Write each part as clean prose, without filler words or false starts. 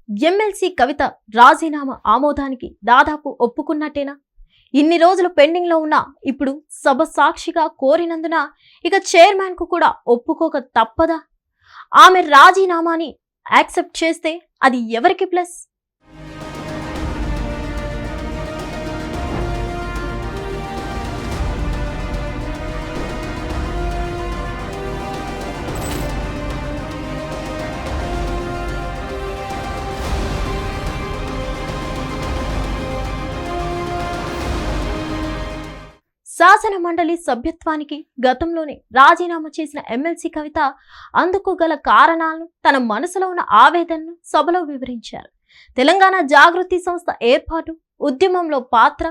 MLC కవిత రాజీనామా ఆమోదానికి దాదాపు ఒప్పుకున్నట్టేనా? ఇన్ని రోజులు పెండింగ్ లో ఉన్న ఇప్పుడు సభ సాక్షిగా కోరినందున ఇక చైర్మన్ కు కూడా ఒప్పుకోక తప్పదా? ఆమె రాజీనామాని యాక్సెప్ట్ చేస్తే అది ఎవరికి ప్లస్? శాసన మండలి సభ్యత్వానికి గతంలోనే రాజీనామా చేసిన ఎమ్మెల్సీ కవిత అందుకు గల కారణాలను, తన మనసులో ఉన్న ఆవేదనను సభలో వివరించారు. తెలంగాణ జాగృతి సంస్థ ఏర్పాటు, ఉద్యమంలో పాత్ర,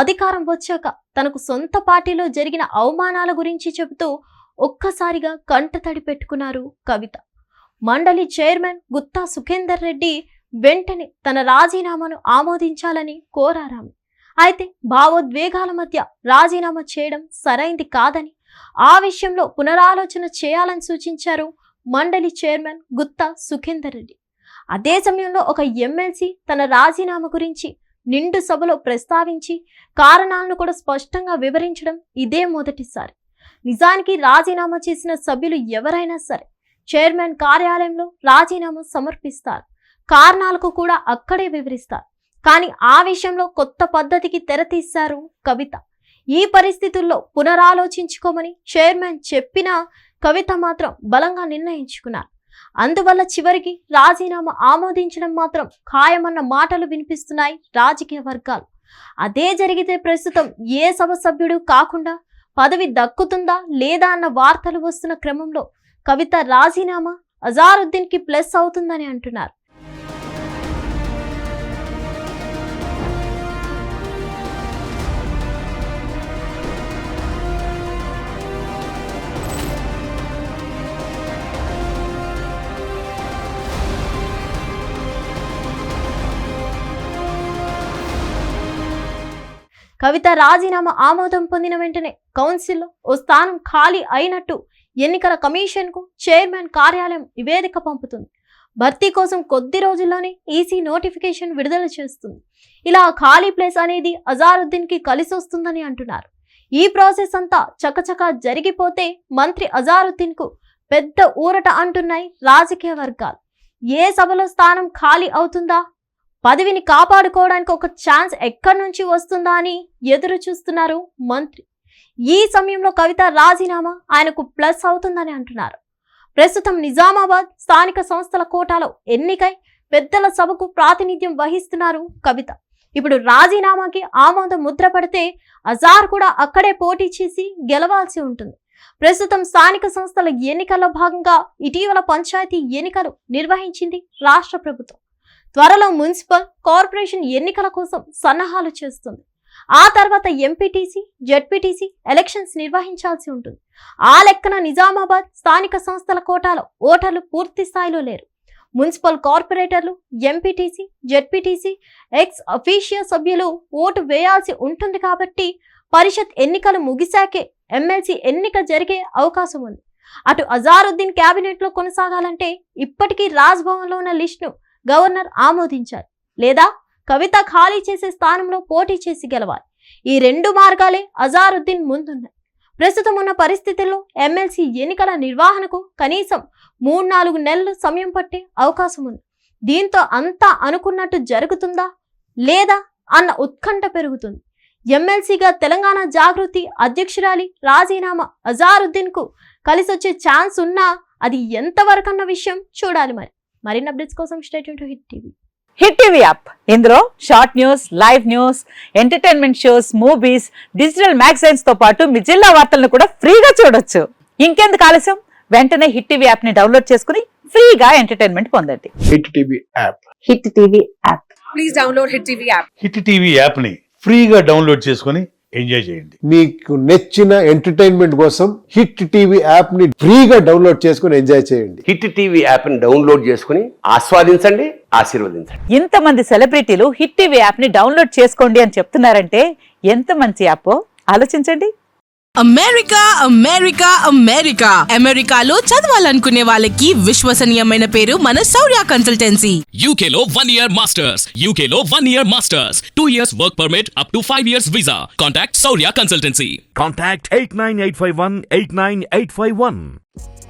అధికారం వచ్చాక తనకు సొంత పార్టీలో జరిగిన అవమానాల గురించి చెబుతూ ఒక్కసారిగా కంటతడి పెట్టుకున్నారు కవిత. మండలి చైర్మన్ గుత్తా సుఖేందర్ రెడ్డి వెంటనే తన రాజీనామాను ఆమోదించాలని కోరారామె. అయితే భావోద్వేగాల మధ్య రాజీనామా చేయడం సరైంది కాదని, ఆ విషయంలో పునరాలోచన చేయాలని సూచించారు మండలి చైర్మన్ గుత్తా సుఖేందర్ రెడ్డి. అదే సమయంలో ఒక ఎమ్మెల్సీ తన రాజీనామా గురించి నిండు సభలో ప్రస్తావించి కారణాలను కూడా స్పష్టంగా వివరించడం ఇదే మొదటిసారి. నిజానికి రాజీనామా చేసిన సభ్యులు ఎవరైనా సరే చైర్మన్ కార్యాలయంలో రాజీనామా సమర్పిస్తారు, కారణాలకు కూడా అక్కడే వివరిస్తారు. కానీ ఆ విషయంలో కొత్త పద్ధతికి తెరతీశారు కవిత. ఈ పరిస్థితుల్లో పునరాలోచించుకోమని చైర్మన్ చెప్పినా కవిత మాత్రం బలంగా నిర్ణయించుకున్నారు. అందువల్ల చివరికి రాజీనామా ఆమోదించడం మాత్రం ఖాయమన్న మాటలు వినిపిస్తున్నాయి రాజకీయ వర్గాలు. అదే జరిగితే ప్రస్తుతం ఏ సభ సభ్యుడు కాకుండా పదవి దక్కుతుందా లేదా అన్న వార్తలు వస్తున్న క్రమంలో కవిత రాజీనామా అజారుద్దీన్ కి ప్లస్ అవుతుందని అంటున్నారు. కవిత రాజీనామా ఆమోదం పొందిన వెంటనే కౌన్సిల్లో ఓ స్థానం ఖాళీ అయినట్టు ఎన్నికల కమిషన్ కు చైర్మన్ కార్యాలయం నివేదిక పంపుతుంది. భర్తీ కోసం కొద్ది రోజుల్లోనే ఈసీ నోటిఫికేషన్ విడుదల చేస్తుంది. ఇలా ఖాళీ ప్లేస్ అనేది అజారుద్దీన్ కి కలిసి వస్తుందని అంటున్నారు. ఈ ప్రాసెస్ అంతా చకచకా జరిగిపోతే మంత్రి అజారుద్దీన్ కు పెద్ద ఊరట అంటున్నాయి రాజకీయ వర్గాలు. ఏ సభలో స్థానం ఖాళీ అవుతుందా, పదవిని కాపాడుకోవడానికి ఒక ఛాన్స్ ఎక్కడి నుంచి వస్తుందా అని ఎదురు చూస్తున్నారు మంత్రి. ఈ సమయంలో కవిత రాజీనామా ఆయనకు ప్లస్ అవుతుందని అంటున్నారు. ప్రస్తుతం నిజామాబాద్ స్థానిక సంస్థల కోటాలో ఎన్నికై పెద్దల సభకు ప్రాతినిధ్యం వహిస్తున్నారు కవిత. ఇప్పుడు రాజీనామాకి ఆమోదం ముద్ర పడితే అజార్ కూడా అక్కడే పోటీ చేసి గెలవాల్సి ఉంటుంది. ప్రస్తుతం స్థానిక సంస్థల ఎన్నికల్లో భాగంగా ఇటీవల పంచాయతీ ఎన్నికలు నిర్వహించింది రాష్ట్ర ప్రభుత్వం. త్వరలో మున్సిపల్, కార్పొరేషన్ ఎన్నికల కోసం సన్నాహాలు చేస్తుంది. ఆ తర్వాత ఎంపీటీసీ, జెడ్పీటీసీ ఎలక్షన్స్ నిర్వహించాల్సి ఉంటుంది. ఆ లెక్కన నిజామాబాద్ స్థానిక సంస్థల కోటాలో ఓటర్లు పూర్తి స్థాయిలో లేరు. మున్సిపల్ కార్పొరేటర్లు, ఎంపీటీసీ, జెడ్పీటీసీ ఎక్స్ అఫీషియల్ సభ్యులు ఓటు వేయాల్సి ఉంటుంది. కాబట్టి పరిషత్ ఎన్నికలు ముగిశాకే ఎమ్మెల్సీ ఎన్నిక జరిగే అవకాశం ఉంది. అటు అజారుద్దీన్ క్యాబినెట్ లో కొనసాగాలంటే ఇప్పటికీ రాజ్భవన్ లో ఉన్న లిస్టును గవర్నర్ ఆమోదించాలి, లేదా కవిత ఖాళీ చేసే స్థానంలో పోటీ చేసి గెలవాలి. ఈ రెండు మార్గాలే అజారుద్దీన్ ముందున్నాయి. ప్రస్తుతం ఉన్న పరిస్థితుల్లో ఎమ్మెల్సీ ఎన్నికల నిర్వహణకు కనీసం 3-4 నెలలు సమయం పట్టే అవకాశం ఉంది. దీంతో అంతా అనుకున్నట్టు జరుగుతుందా లేదా అన్న ఉత్కంఠ పెరుగుతుంది. ఎమ్మెల్సీగా తెలంగాణ జాగృతి అధ్యక్షురాలి రాజీనామా అజారుద్దీన్ కు కలిసొచ్చే ఛాన్స్ ఉన్నా అది ఎంతవరకన్న విషయం చూడాలి. మరిన్ని అప్డేట్స్ కోసం stay tune to Hit TV. Hit TV app, ఇందులో short news, live news, entertainment shows, movies, digital magazines తో పాటు మీ జిల్లా వార్తలను కూడా ఫ్రీగా చూడొచ్చు. ఇంకెందుకు ఆలస్యం, వెంటనే హిట్ టీవీ యాప్ ని డౌన్లోడ్ చేసుకుని ఫ్రీగా ఎంటర్టైన్మెంట్ పొందండి. Hit TV app. Hit TV app. Please download hit TV app. Hit TV app ని ఫ్రీగా డౌన్లోడ్ చేసుకుని ఎంజాయ్ చేయండి. మీకు నచ్చిన ఎంటర్టైన్మెంట్ కోసం హిట్ టీవీ యాప్ ని ఫ్రీగా డౌన్లోడ్ చేసుకుని ఎంజాయ్ చేయండి. హిట్ టీవీ యాప్ ని డౌన్లోడ్ చేసుకుని ఆస్వాదించండి, ఆశీర్వదించండి. ఇంతమంది సెలబ్రిటీలు హిట్ టీవీ యాప్ ని డౌన్లోడ్ చేసుకోండి అని చెప్తున్నారంటే ఎంత మంచి యాప్ ఆలోచించండి. అమెరికా అమెరికా అమెరికా అమెరికాలో చదవాలనుకునే వాళ్ళకి విశ్వసనీయమైన పేరు మన శౌర్య consultancy. UK Law 1 Year Masters. UK Law 1 Year Masters. 2 years work permit up to 5 years visa. Contact Saurya Consultancy. Contact 89851 89851.